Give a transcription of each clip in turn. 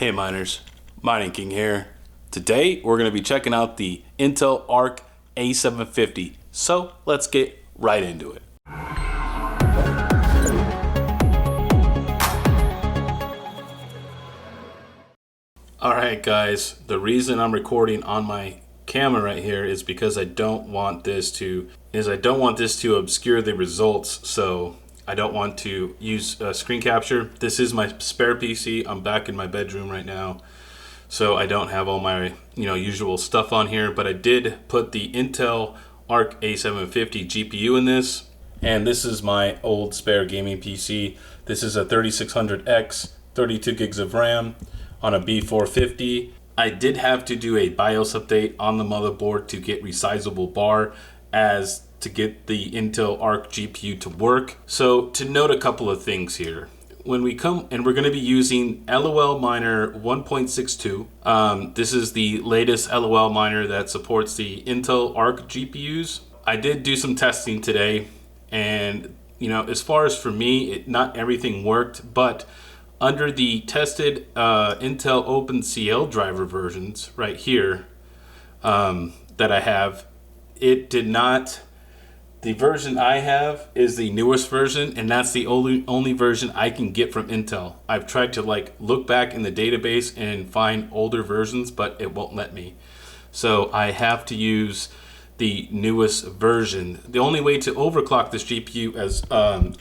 Hey miners, Mining King here. Today we're going to be checking out the Intel Arc A750. So let's get right into it. Alright guys, the reason I'm recording on my camera right here is because I don't want this to obscure the results, so I don't want to use screen capture. This is my spare PC. I'm back in my bedroom right now, so I don't have all my usual stuff on here, but I did put the Intel Arc A750 GPU in this, and this is my old spare gaming PC. This is a 3600X, 32 gigs of RAM on a B450. I did have to do a BIOS update on the motherboard to get resizable bar as to get the Intel Arc GPU to work. So to note a couple of things here. When we come, and we're going to be using LOL Miner 1.62. This is the latest LOL miner that supports the Intel Arc GPUs. I did do some testing today, and as far as for me, not everything worked, but under the tested Intel OpenCL driver versions right here that I have, it did not. The version I have is the newest version, and that's the only version I can get from Intel. I've tried to look back in the database and find older versions, but it won't let me. So I have to use the newest version. The only way to overclock this GPU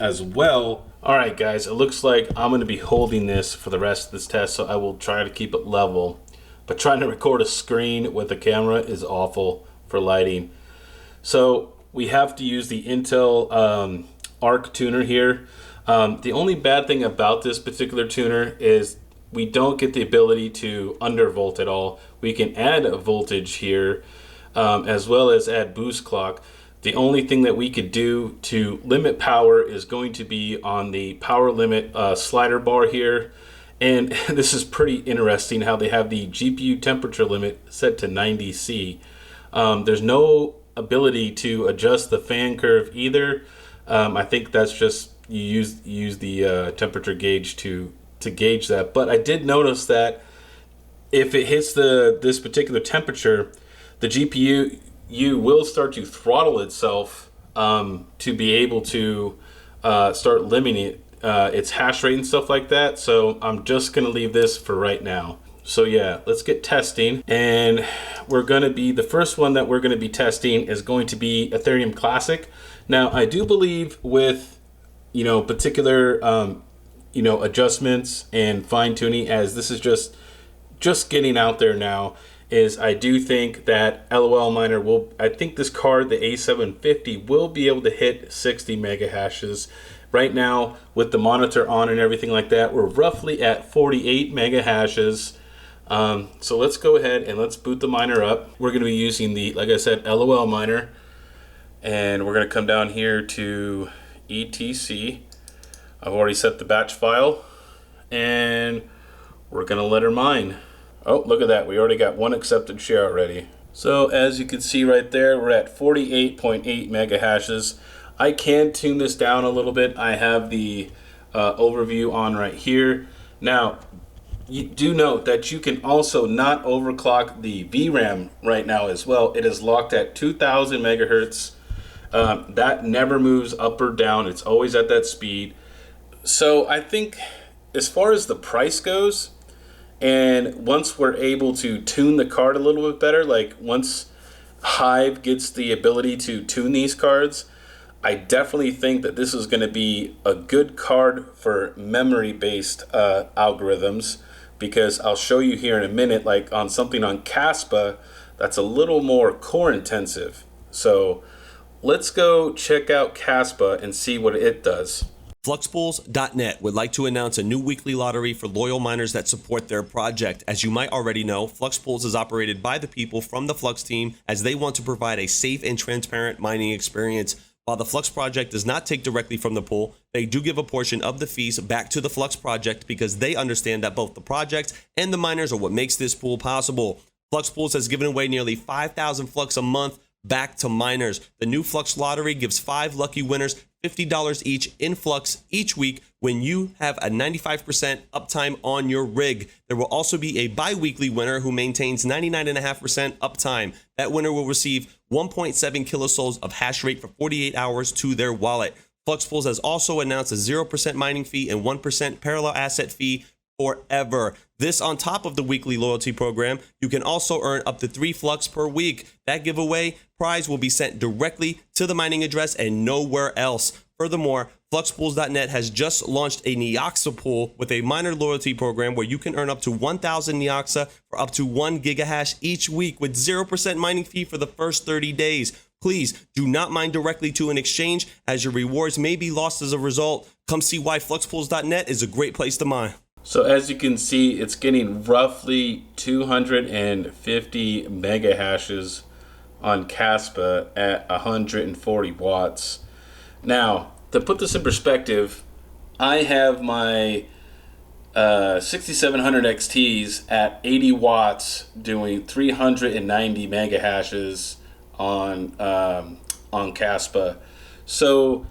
as well. All right, guys, it looks like I'm going to be holding this for the rest of this test, so I will try to keep it level. But trying to record a screen with a camera is awful for lighting. So we have to use the Intel Arc tuner here. The only bad thing about this particular tuner is we don't get the ability to undervolt at all. We can add a voltage here as well as add boost clock. The only thing that we could do to limit power is going to be on the power limit slider bar here. And this is pretty interesting how they have the GPU temperature limit set to 90°C. There's no ability to adjust the fan curve either. I think that's just you use the temperature gauge to gauge that. But I did notice that if it hits this particular temperature, the GPU will start to throttle itself to be able to start limiting its hash rate and stuff like that. So I'm just gonna leave this for right now. So yeah, let's get testing, and the first one that we're going to be testing is going to be Ethereum Classic. Now I do believe with particular adjustments and fine tuning, as this is just getting out there now, is I do think that LOL Miner I think this card, the A750, will be able to hit 60 mega hashes. Right now with the monitor on and everything like that, we're roughly at 48 mega hashes. So let's go ahead and let's boot the miner up. We're going to be using the, like I said, LOL miner, and we're going to come down here to etc. I've already set the batch file, and we're going to let her mine. Oh, look at that. We already got one accepted share already. So as you can see right there, we're at 48.8 mega hashes. I can tune this down a little bit. I have the overview on right here. Now, you do note that you can also not overclock the VRAM right now as well. It is locked at 2000 megahertz. That never moves up or down. It's always at that speed. So I think as far as the price goes, and once we're able to tune the card a little bit better, like once Hive gets the ability to tune these cards, I definitely think that this is going to be a good card for memory-based algorithms, because I'll show you here in a minute, like on something on Caspa that's a little more core intensive. So let's go check out Caspa and see what it does. Fluxpools.net would like to announce a new weekly lottery for loyal miners that support their project. As you might already know, Fluxpools is operated by the people from the Flux team, as they want to provide a safe and transparent mining experience. While the Flux project does not take directly from the pool, they do give a portion of the fees back to the Flux project, because they understand that both the project and the miners are what makes this pool possible. Flux Pools has given away nearly 5,000 Flux a month back to miners. The new Flux lottery gives 5 lucky winners $50 each in Flux each week when you have a 95% uptime on your rig. There will also be a bi-weekly winner who maintains 99.5% uptime. That winner will receive 1.7 kilosouls of hash rate for 48 hours to their wallet. Flux Pools has also announced a 0% mining fee and 1% parallel asset fee forever. This on top of the weekly loyalty program. You can also earn up to 3 Flux per week. That giveaway prize will be sent directly to the mining address and nowhere else. Furthermore, FluxPools.net has just launched a Neoxa pool with a miner loyalty program where you can earn up to 1,000 Neoxa for up to 1 gigahash each week with 0% mining fee for the first 30 days. Please do not mine directly to an exchange as your rewards may be lost as a result. Come see why FluxPools.net is a great place to mine. So as you can see, it's getting roughly 250 mega hashes on Caspa at 140 watts. Now, to put this in perspective, I have my 6700 XTs at 80 watts doing 390 mega hashes on Caspa. So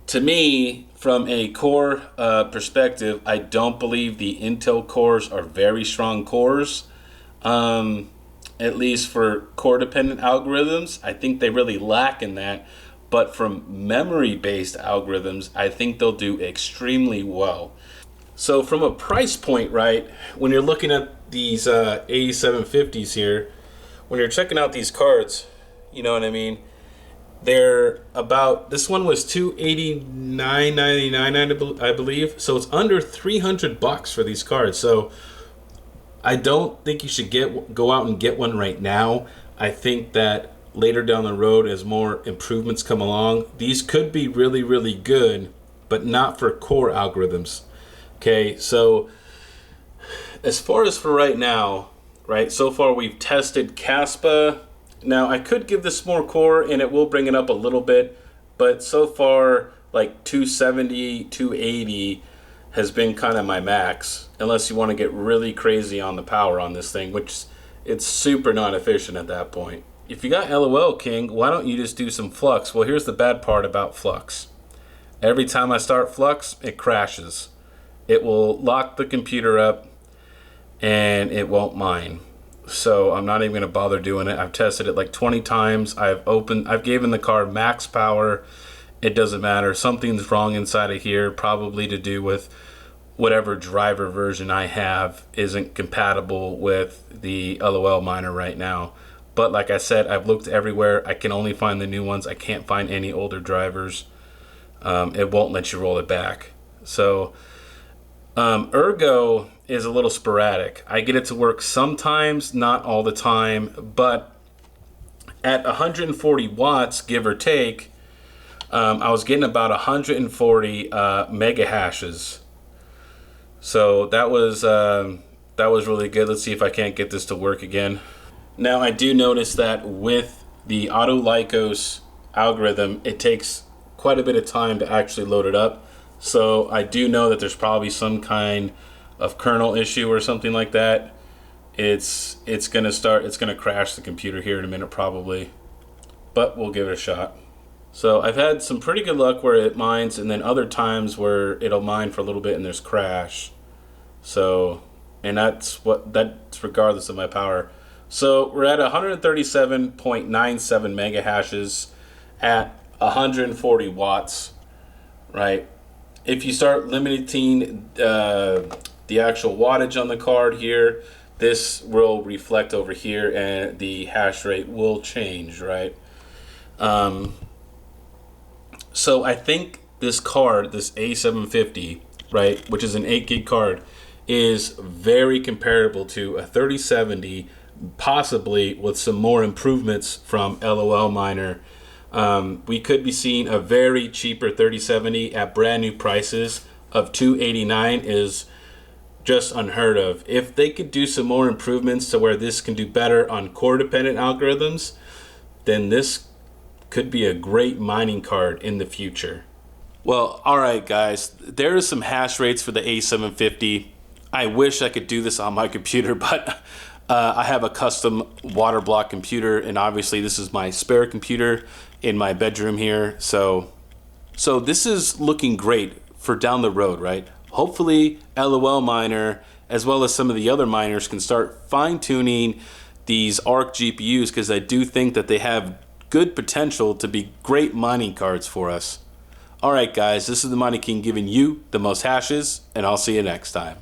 to me, from a core perspective, I don't believe the Intel cores are very strong cores, at least for core-dependent algorithms. I think they really lack in that. But from memory-based algorithms, I think they'll do extremely well. So from a price point, right, when you're looking at these A750s here, when you're checking out these cards, you know what I mean? They're about, this one was $289.99, I believe. So it's under $300 for these cards. So I don't think you should go out and get one right now. I think that later down the road, as more improvements come along, these could be really, really good, but not for core algorithms. Okay, so as far as for right now, right, so far we've tested Caspa. Now, I could give this more core, and it will bring it up a little bit, but so far, like 270, 280 has been kind of my max, unless you want to get really crazy on the power on this thing, which it's super non-efficient at that point. If you got LOL King, why don't you just do some Flux? Well, here's the bad part about Flux. Every time I start Flux, it crashes. It will lock the computer up, and it won't mine. So I'm not even going to bother doing it. I've tested it like 20 times. I've given the card max power. It doesn't matter. Something's wrong inside of here, probably to do with whatever driver version I have isn't compatible with the LOL miner right now. But like I said, I've looked everywhere. I can only find the new ones. I can't find any older drivers. It won't let you roll it back. So Ergo is a little sporadic. I get it to work sometimes, not all the time, but at 140 watts, give or take, I was getting about 140 mega hashes. So that was really good. Let's see if I can't get this to work again. Now I do notice that with the Auto Lycos algorithm, it takes quite a bit of time to actually load it up. So I do know that there's probably some kind of kernel issue or something like that. It's gonna crash the computer here in a minute probably, but we'll give it a shot. So I've had some pretty good luck where it mines, and then other times where it'll mine for a little bit and there's crash. So, and that's regardless of my power. So we're at 137.97 mega hashes at 140 watts, right? If you start limiting the actual wattage on the card here, this will reflect over here and the hash rate will change, right? So I think this card, this A750, right, which is an 8 gig card, is very comparable to a 3070, possibly with some more improvements from LOL Miner. We could be seeing a very cheaper 3070 at brand new prices of $289 is just unheard of. If they could do some more improvements to where this can do better on core dependent algorithms, then this could be a great mining card in the future. Well, all right, guys, there are some hash rates for the A750. I wish I could do this on my computer, but I have a custom water block computer, and obviously this is my spare computer in my bedroom here, so So this is looking great for down the road, right? Hopefully LOL miner as well as some of the other miners can start fine-tuning these ARC GPUs, because I do think that they have good potential to be great mining cards for us. Alright guys, this is the Mining King giving you the most hashes, and I'll see you next time.